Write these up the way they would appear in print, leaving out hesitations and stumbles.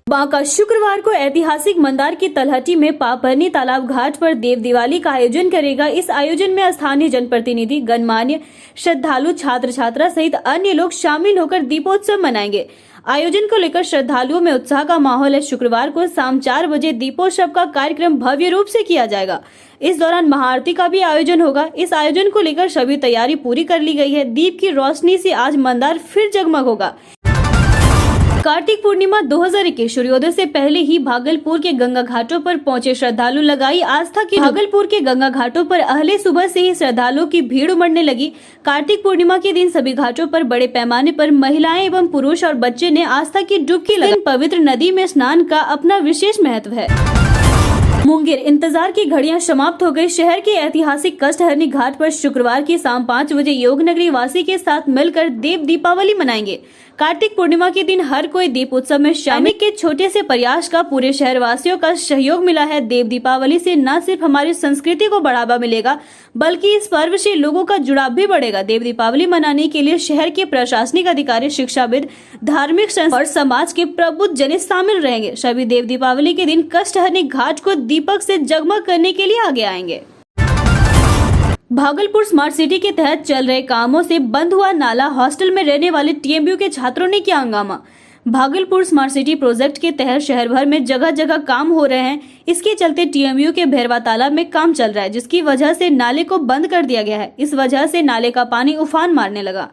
बांका शुक्रवार को ऐतिहासिक मंदार की तलहटी में पापरनी तालाब घाट पर देव दिवाली का आयोजन करेगा। इस आयोजन में स्थानीय जनप्रतिनिधि, गणमान्य, श्रद्धालु, छात्र छात्रा सहित अन्य लोग शामिल होकर दीपोत्सव मनाएंगे। आयोजन को लेकर श्रद्धालुओं में उत्साह का माहौल है। शुक्रवार को शाम 4 बजे दीपोत्सव का कार्यक्रम भव्य रूप से किया जाएगा। इस दौरान महाआरती का भी आयोजन होगा। इस आयोजन को लेकर सभी तैयारी पूरी कर ली गई है। दीप की रोशनी से आज मंदार फिर जगमग होगा। कार्तिक पूर्णिमा 2021 सूर्योदय से पहले ही भागलपुर के गंगा घाटों पर पहुंचे श्रद्धालु लगाई आस्था की। भागलपुर के गंगा घाटों पर अहले सुबह से ही श्रद्धालुओं की भीड़ उमड़ने लगी। कार्तिक पूर्णिमा के दिन सभी घाटों पर बड़े पैमाने पर महिलाएं एवं पुरुष और बच्चे ने आस्था की डुबकी लगाई। पवित्र नदी में स्नान का अपना विशेष महत्व है। मुंगेर इंतजार की घड़ियां समाप्त हो गई। शहर के ऐतिहासिक कष्टहरनी घाट पर शुक्रवार की शाम 5 बजे योग नगरी वासी के साथ मिलकर देव दीपावली मनाएंगे। कार्तिक पूर्णिमा के दिन हर कोई दीप उत्सव में शामिल के छोटे से प्रयास का पूरे शहर वासियों का सहयोग मिला है। देव दीपावली से न सिर्फ हमारी संस्कृति को बढ़ावा मिलेगा बल्कि इस पर्व से लोगों का जुड़ाव भी बढ़ेगा। देव दीपावली मनाने के लिए शहर के प्रशासनिक अधिकारी, शिक्षाविद, धार्मिक संस्था और समाज के प्रबुद्ध जन शामिल रहेंगे। सभी देव दीपावली के दिन कष्टहरनी घाट को दीपक से जगमग करने के लिए आगे आएंगे। भागलपुर स्मार्ट सिटी के तहत चल रहे कामों से बंद हुआ नाला। हॉस्टल में रहने वाले टीएमयू के छात्रों ने किया हंगामा। भागलपुर स्मार्ट सिटी प्रोजेक्ट के तहत शहर भर में जगह जगह काम हो रहे हैं। इसके चलते टीएमयू के भैरवा तालाब में काम चल रहा है, जिसकी वजह से नाले को बंद कर दिया गया है। इस वजह से नाले का पानी उफान मारने लगा।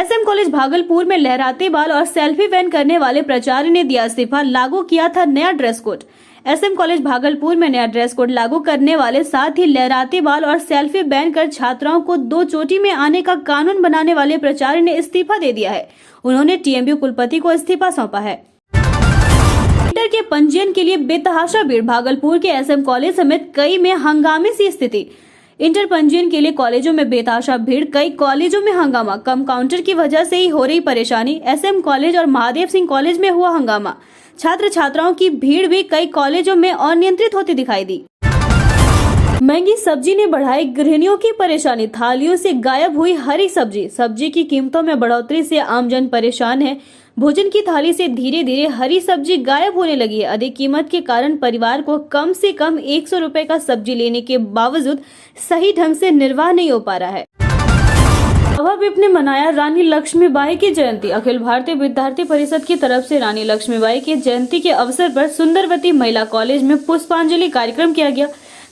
एसएम कॉलेज भागलपुर में लहराते बाल और सेल्फी बैन करने वाले प्राचार्य ने दिया इस्तीफा। लागू किया था नया dress code. SM college Bhagalpur में नया ड्रेस कोड लागू करने वाले साथ ही लहराते बाल और सेल्फी बैन कर छात्राओं को 2 चोटी में आने का कानून बनाने वाले प्राचार्य ने इस्तीफा दे दिया है। उन्होंने टीएमयू कुलपति को इस्तीफा सौंपा है। इंटर के पंजीयन के लिए बेतहाशा भीड़। भागलपुर के एसएम कॉलेज समेत कई में हंगामे सी स्थिति। इंटर पंजीयन के लिए कॉलेजों में बेतहाशा भीड़। कई कॉलेजों में हंगामा। कम काउंटर की वजह से ही हो रही परेशानी। एसएम कॉलेज और महादेव सिंह कॉलेज में हुआ हंगामा। छात्र छात्राओं की भीड़ भी कई कॉलेजों में अनियंत्रित होती दिखाई दी। महंगी सब्जी ने बढ़ाई गृहिणियों की परेशानी। थालियों से गायब हुई हरी सब्जी। सब्जी की कीमतों में बढ़ोतरी से आमजन परेशान है। भोजन की थाली से धीरे धीरे हरी सब्जी गायब होने लगी है। अधिक कीमत के कारण परिवार को कम से कम 100 रुपए का सब्जी लेने के बावजूद सही ढंग से निर्वाह नहीं हो पा रहा है। विप ने मनाया रानी लक्ष्मीबाई की जयंती। अखिल भारतीय विद्यार्थी परिषद की तरफ से रानी लक्ष्मीबाई की जयंती के अवसर पर सुंदरवती महिला कॉलेज में पुष्पांजलि कार्यक्रम किया गया।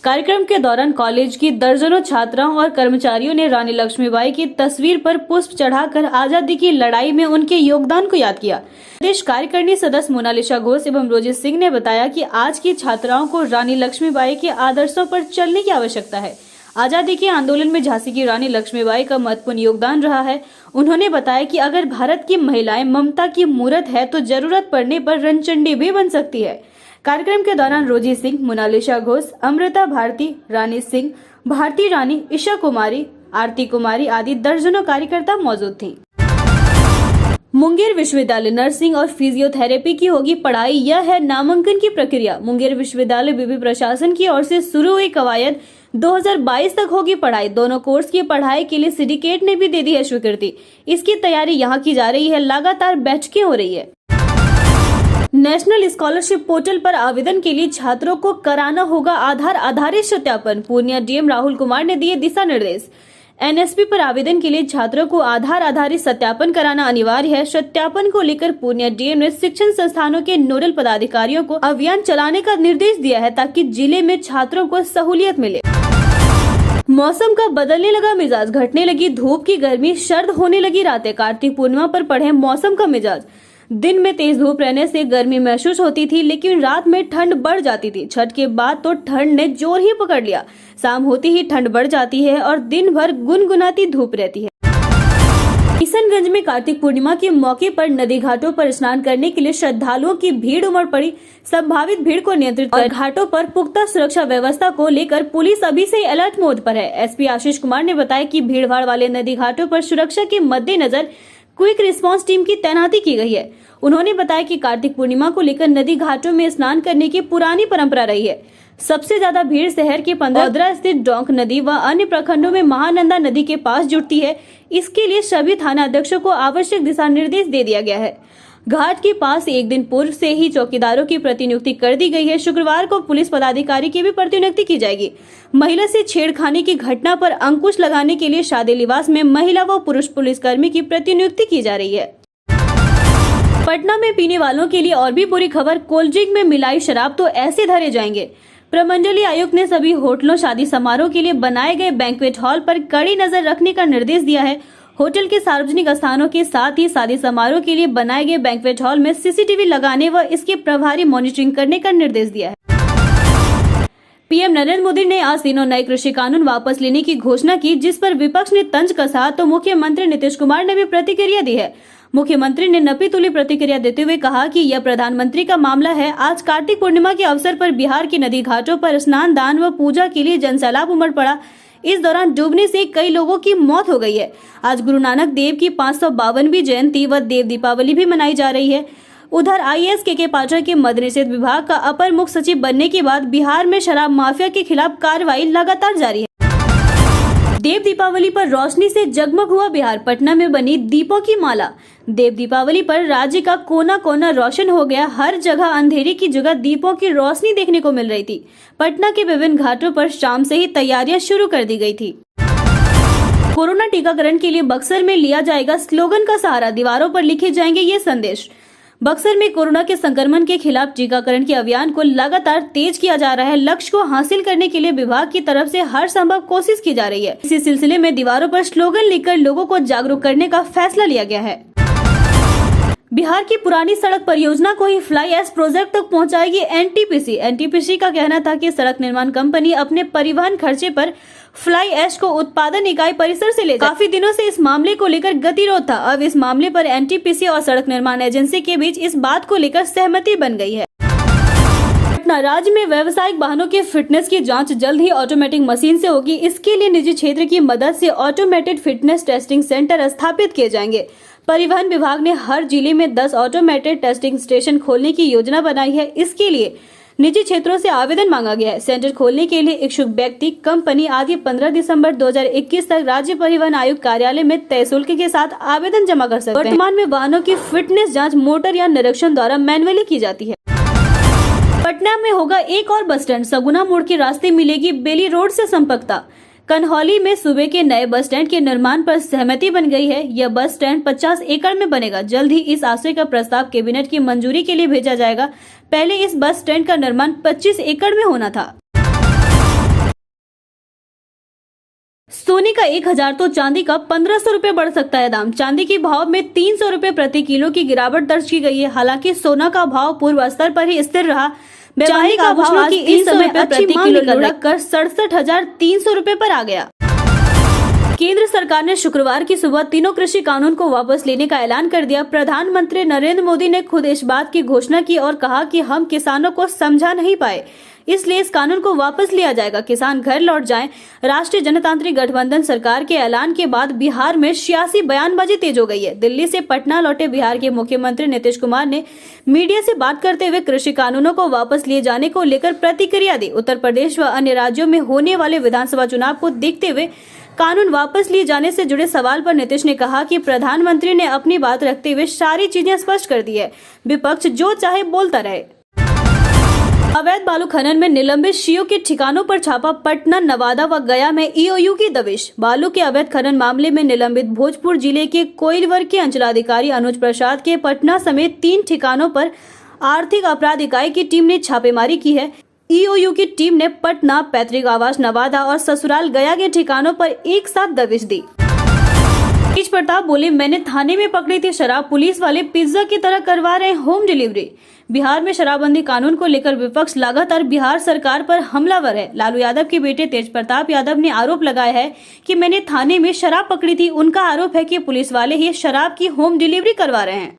कार्यक्रम के दौरान कॉलेज की दर्जनों छात्राओं और कर्मचारियों ने रानी लक्ष्मीबाई की तस्वीर पर पुष्प चढ़ाकर आजादी की लड़ाई में उनके योगदान को याद किया। प्रदेश कार्यकारिणी सदस्य मोनालिसा घोष एवं रोजित सिंह ने बताया कि आज की छात्राओं को रानी लक्ष्मीबाई के आदर्शों पर चलने की आवश्यकता है। आजादी के आंदोलन में झांसी की रानी लक्ष्मीबाई का महत्वपूर्ण योगदान रहा है। उन्होंने बताया कि अगर भारत की महिलाएं ममता की मूर्त है तो जरूरत पड़ने पर रणचंडी भी बन सकती है। कार्यक्रम के दौरान रोजी सिंह, मोनालिसा घोष, अमृता भारती, रानी सिंह, भारती रानी, ईशा कुमारी, आरती कुमारी आदि दर्जनों कार्यकर्ता मौजूद थीं। मुंगेर विश्वविद्यालय नर्सिंग और फिजियोथेरेपी की होगी पढ़ाई। यह है नामांकन की प्रक्रिया। मुंगेर विश्वविद्यालय विवि प्रशासन की ओर से शुरू हुई कवायद 2022 तक होगी पढ़ाई। दोनों कोर्स की पढ़ाई के लिए सिंडिकेट ने भी दे दी है स्वीकृति। इसकी तैयारी यहाँ की जा रही है। लगातार बैठकें हो रही है। नेशनल स्कॉलरशिप पोर्टल पर आवेदन के लिए छात्रों को कराना होगा आधार आधारित सत्यापन। पूर्णिया डीएम राहुल कुमार ने दिए दिशा निर्देश। एनएसपी पर आवेदन के लिए छात्रों को आधार आधारित सत्यापन कराना अनिवार्य है। सत्यापन को लेकर पूर्णिया डीएम ने शिक्षण संस्थानों के नोडल पदाधिकारियों को अभियान चलाने का निर्देश दिया है ताकि जिले में छात्रों को सहूलियत मिले। मौसम का बदलने लगा मिजाज। घटने लगी धूप की गर्मी, सर्द होने लगी रातें। कार्तिक पूर्णिमा पर पढ़े मौसम का मिजाज। दिन में तेज धूप रहने से गर्मी महसूस होती थी, लेकिन रात में ठंड बढ़ जाती थी। छठ के बाद तो ठंड ने जोर ही पकड़ लिया। शाम होती ही ठंड बढ़ जाती है और दिन भर गुनगुनाती धूप रहती है। किशनगंज में कार्तिक पूर्णिमा के मौके पर नदी घाटों पर स्नान करने के लिए श्रद्धालुओं की भीड़ उमड़ पड़ी। संभावित भीड़ को नियंत्रित कर घाटों पर पुख्ता सुरक्षा व्यवस्था को लेकर पुलिस अभी से अलर्ट मोड पर है। एसपी आशीष कुमार ने बताया कि भीड़ भाड़ वाले नदी घाटों पर सुरक्षा के मद्देनजर क्विक रिस्पांस टीम की तैनाती की गई है। उन्होंने बताया कि कार्तिक पूर्णिमा को लेकर नदी घाटों में स्नान करने की पुरानी परंपरा रही है। सबसे ज्यादा भीड़ शहर के 15 स्थित डोंक नदी व अन्य प्रखंडों में महानंदा नदी के पास जुटती है। इसके लिए सभी थाना अध्यक्षों को आवश्यक दिशा निर्देश दे दिया गया है। घाट के पास एक दिन पूर्व से ही चौकीदारों की प्रतिनियुक्ति कर दी गई है। शुक्रवार को पुलिस पदाधिकारी की भी प्रतिनियुक्ति की जाएगी। महिला से छेड़खानी की घटना पर अंकुश लगाने के लिए शादी लिबास में महिला व पुरुष पुलिसकर्मी की प्रतिनियुक्ति की जा रही है। पटना में पीने वालों के लिए और भी बुरी खबर, कोल्ड ड्रिंक में मिलाई शराब तो ऐसे धरे जाएंगे। प्रमंडलीय आयुक्त ने सभी होटलों, शादी समारोह के लिए बनाए गए बैंक्वेट हॉल पर कड़ी नजर रखने का निर्देश दिया है। होटल के सार्वजनिक स्थानों के साथ ही शादी समारोह के लिए बनाए गए बैंक्वेट हॉल में सीसीटीवी लगाने व इसकी प्रभावी मॉनिटरिंग करने का निर्देश दिया है। पीएम नरेंद्र मोदी ने आज तीनों नए कृषि कानून वापस लेने की घोषणा की, जिस पर विपक्ष ने तंज कसा तो मुख्यमंत्री नीतीश कुमार ने भी प्रतिक्रिया दी है। मुख्यमंत्री ने नपी तुली प्रतिक्रिया देते हुए कहा कि यह प्रधानमंत्री का मामला है। आज कार्तिक पूर्णिमा के अवसर पर बिहार की नदी घाटों पर स्नान, दान व पूजा के लिए जनसैलाब उमड़ पड़ा। इस दौरान डूबने से कई लोगों की मौत हो गई है। आज गुरु नानक देव की 552वीं जयंती व देव दीपावली भी मनाई जा रही है। उधर आईएएस के पाठक के मद्य निषेध विभाग का अपर मुख्य सचिव बनने के बाद बिहार में शराब माफिया के खिलाफ कार्रवाई लगातार जारी है। देव दीपावली पर रोशनी से जगमग हुआ बिहार। पटना में बनी दीपों की माला। देव दीपावली पर राज्य का कोना कोना रोशन हो गया। हर जगह अंधेरे की जगह दीपों की रोशनी देखने को मिल रही थी। पटना के विभिन्न घाटों पर शाम से ही तैयारियां शुरू कर दी गई थी। कोरोना टीकाकरण के लिए बक्सर में लिया जाएगा स्लोगन का सहारा। दीवारों पर लिखे जाएंगे ये संदेश। बक्सर में कोरोना के संक्रमण के खिलाफ टीकाकरण के अभियान को लगातार तेज किया जा रहा है। लक्ष्य को हासिल करने के लिए विभाग की तरफ से हर संभव कोशिश की जा रही है। इसी सिलसिले में दीवारों पर स्लोगन लिखकर लोगों को जागरूक करने का फैसला लिया गया है। बिहार की पुरानी सड़क परियोजना को ही फ्लाई ऐश प्रोजेक्ट तक पहुंचाएगी एनटीपीसी। एनटीपीसी का कहना था कि सड़क निर्माण कंपनी अपने परिवहन खर्चे पर फ्लाई ऐश को उत्पादन इकाई परिसर से ले जाए। काफी दिनों से इस मामले को लेकर गतिरोध था। अब इस मामले पर एनटीपीसी और सड़क निर्माण एजेंसी के बीच इस बात को लेकर सहमति बन गई है। पटना राज्य में व्यावसायिक वाहनों के फिटनेस की जांच जल्द ही ऑटोमेटिक मशीन से होगी। इसके लिए निजी क्षेत्र की मदद से ऑटोमेटेड फिटनेस टेस्टिंग सेंटर स्थापित किए जाएंगे। परिवहन विभाग ने हर जिले में 10 ऑटोमेटेड टेस्टिंग स्टेशन खोलने की योजना बनाई है। इसके लिए निजी क्षेत्रों से आवेदन मांगा गया है। सेंटर खोलने के लिए इच्छुक व्यक्ति, कंपनी आदि 15 दिसंबर 2021 तक राज्य परिवहन आयुक्त कार्यालय में तय शुल्क के साथ आवेदन जमा कर सकते हैं। वर्तमान में वाहनों की फिटनेस जांच मोटर या निरीक्षण द्वारा मैन्युअली की जाती है। पटना में होगा एक और बस स्टैंड। सगुना मोड़ के रास्ते मिलेगी बेली रोड से संपर्कता। कन्हौली में सूबे के नए बस स्टैंड के निर्माण पर सहमति बन गई है। यह बस स्टैंड 50 एकड़ में बनेगा। जल्द ही इस आशय का प्रस्ताव कैबिनेट की मंजूरी के लिए भेजा जाएगा। पहले इस बस स्टैंड का निर्माण 25 एकड़ में होना था। सोने का 1000 तो चांदी का 1500 रुपए बढ़ सकता है दाम। चांदी के भाव में 300 रुपए प्रति किलो की गिरावट दर्ज की गई है। हालांकि सोना का भाव पूर्व स्तर पर ही स्थिर रहा। वैवाहिक आभूषणों की इस समय प्रति किलो लुढ़ककर 67,300 रुपए पर आ गया। केंद्र सरकार ने शुक्रवार की सुबह तीनों कृषि कानून को वापस लेने का ऐलान कर दिया। प्रधानमंत्री नरेंद्र मोदी ने खुद इस बात की घोषणा की और कहा कि हम किसानों को समझा नहीं पाए, इसलिए इस कानून को वापस लिया जाएगा। किसान घर लौट जाएं। राष्ट्रीय जनतांत्रिक गठबंधन सरकार के ऐलान के बाद बिहार में सियासी बयानबाजी तेज हो गई है। दिल्ली से पटना लौटे बिहार के मुख्यमंत्री नीतीश कुमार ने मीडिया से बात करते हुए कृषि कानूनों को वापस लिए जाने को लेकर प्रतिक्रिया दी। उत्तर प्रदेश व अन्य राज्यों में होने वाले विधानसभा चुनाव को देखते हुए कानून वापस लिए जाने से जुड़े सवाल पर नीतीश ने कहा कि प्रधानमंत्री ने अपनी बात रखते हुए सारी चीजें स्पष्ट कर दी है। विपक्ष जो चाहे बोलता रहे। अवैध बालू खनन में निलंबित सीओ के ठिकानों पर छापा। पटना, नवादा व गया में ईओयू की दबिश। बालू के अवैध खनन मामले में निलंबित भोजपुर जिले के कोइलवर के अंचलाधिकारी अनुज प्रसाद के पटना समेत 3 ठिकानों पर आर्थिक अपराध इकाई की टीम ने छापेमारी की है। ईओयू की टीम ने पटना, पैतृक आवास नवादा और ससुराल गया के ठिकानों पर एक साथ दबिश दी। तेज प्रताप बोले, मैंने थाने में पकड़ी थी शराब, पुलिस वाले पिज्जा की तरह करवा रहे होम डिलीवरी। बिहार में शराबबंदी कानून को लेकर विपक्ष लगातार बिहार सरकार पर हमलावर है। लालू यादव के बेटे तेज प्रताप यादव ने आरोप लगाया है कि मैंने थाने में शराब पकड़ी थी। उनका आरोप है कि पुलिस वाले ही शराब की होम डिलीवरी करवा रहे हैं।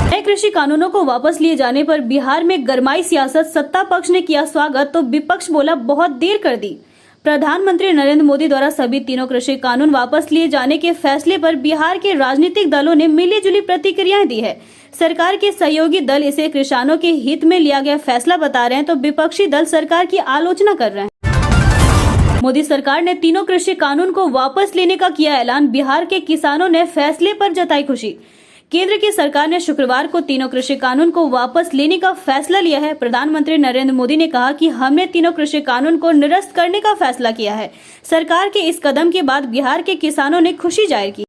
नए कृषि कानूनों को वापस लिए जाने पर बिहार में गरमाई सियासत। सत्ता पक्ष ने किया स्वागत तो विपक्ष बोला बहुत देर कर दी। प्रधानमंत्री नरेंद्र मोदी द्वारा सभी तीनों कृषि कानून वापस लिए जाने के फैसले पर बिहार के राजनीतिक दलों ने मिलीजुली प्रतिक्रियाएं दी है। सरकार के सहयोगी दल इसे किसानों के हित में लिया गया फैसला बता रहे हैं तो विपक्षी दल सरकार की आलोचना कर रहे हैं। मोदी सरकार ने तीनों कृषि कानून को वापस लेने का किया ऐलान। बिहार के किसानों ने फैसले पर जताई खुशी। केंद्र की सरकार ने शुक्रवार को तीनों कृषि कानून को वापस लेने का फैसला लिया है। प्रधानमंत्री नरेंद्र मोदी ने कहा कि हमने तीनों कृषि कानून को निरस्त करने का फैसला किया है। सरकार के इस कदम के बाद बिहार के किसानों ने खुशी जाहिर की।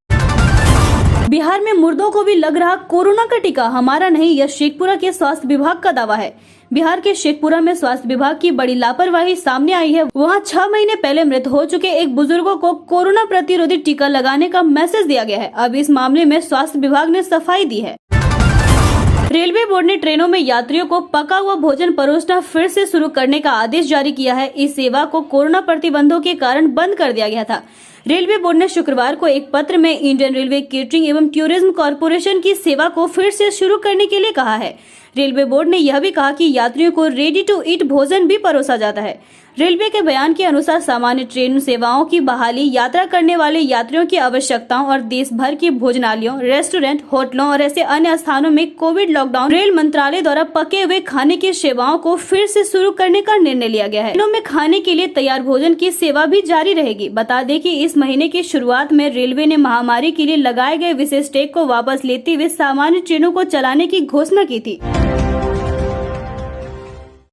बिहार में मुर्दों को भी लग रहा कोरोना का टीका, हमारा नहीं, यह शेखपुरा के स्वास्थ्य विभाग का दावा है। बिहार के शेखपुरा में स्वास्थ्य विभाग की बड़ी लापरवाही सामने आई है। वहां 6 महीने पहले मृत हो चुके एक बुजुर्गों को कोरोना प्रतिरोधी टीका लगाने का मैसेज दिया गया है। अब इस मामले में स्वास्थ्य विभाग ने सफाई दी है। रेलवे बोर्ड ने ट्रेनों में यात्रियों को पका हुआ भोजन परोसना फिर से शुरू करने का आदेश जारी किया है। इस सेवा को कोरोना प्रतिबंधों के कारण बंद कर दिया गया था। रेलवे बोर्ड ने शुक्रवार को एक पत्र में इंडियन रेलवे केटरिंग एवं टूरिज्म कॉर्पोरेशन की सेवा को फिर से शुरू करने के लिए कहा है। रेलवे बोर्ड ने यह भी कहा कि यात्रियों को रेडी टू ईट भोजन भी परोसा जाता है। रेलवे के बयान के अनुसार सामान्य ट्रेन सेवाओं की बहाली, यात्रा करने वाले यात्रियों की आवश्यकताओं और देश भर की भोजनालयों, रेस्टोरेंट, होटलों और ऐसे अन्य स्थानों में कोविड लॉकडाउन रेल मंत्रालय द्वारा पके हुए खाने की सेवाओं को फिर से शुरू करने का निर्णय लिया गया है। ट्रेनों में खाने के लिए तैयार भोजन की सेवा भी जारी रहेगी। बता दें कि इस महीने की शुरुआत में रेलवे ने महामारी के लिए लगाए गए विशेष टैग को वापस लेते हुए सामान्य ट्रेनों को चलाने की घोषणा की थी।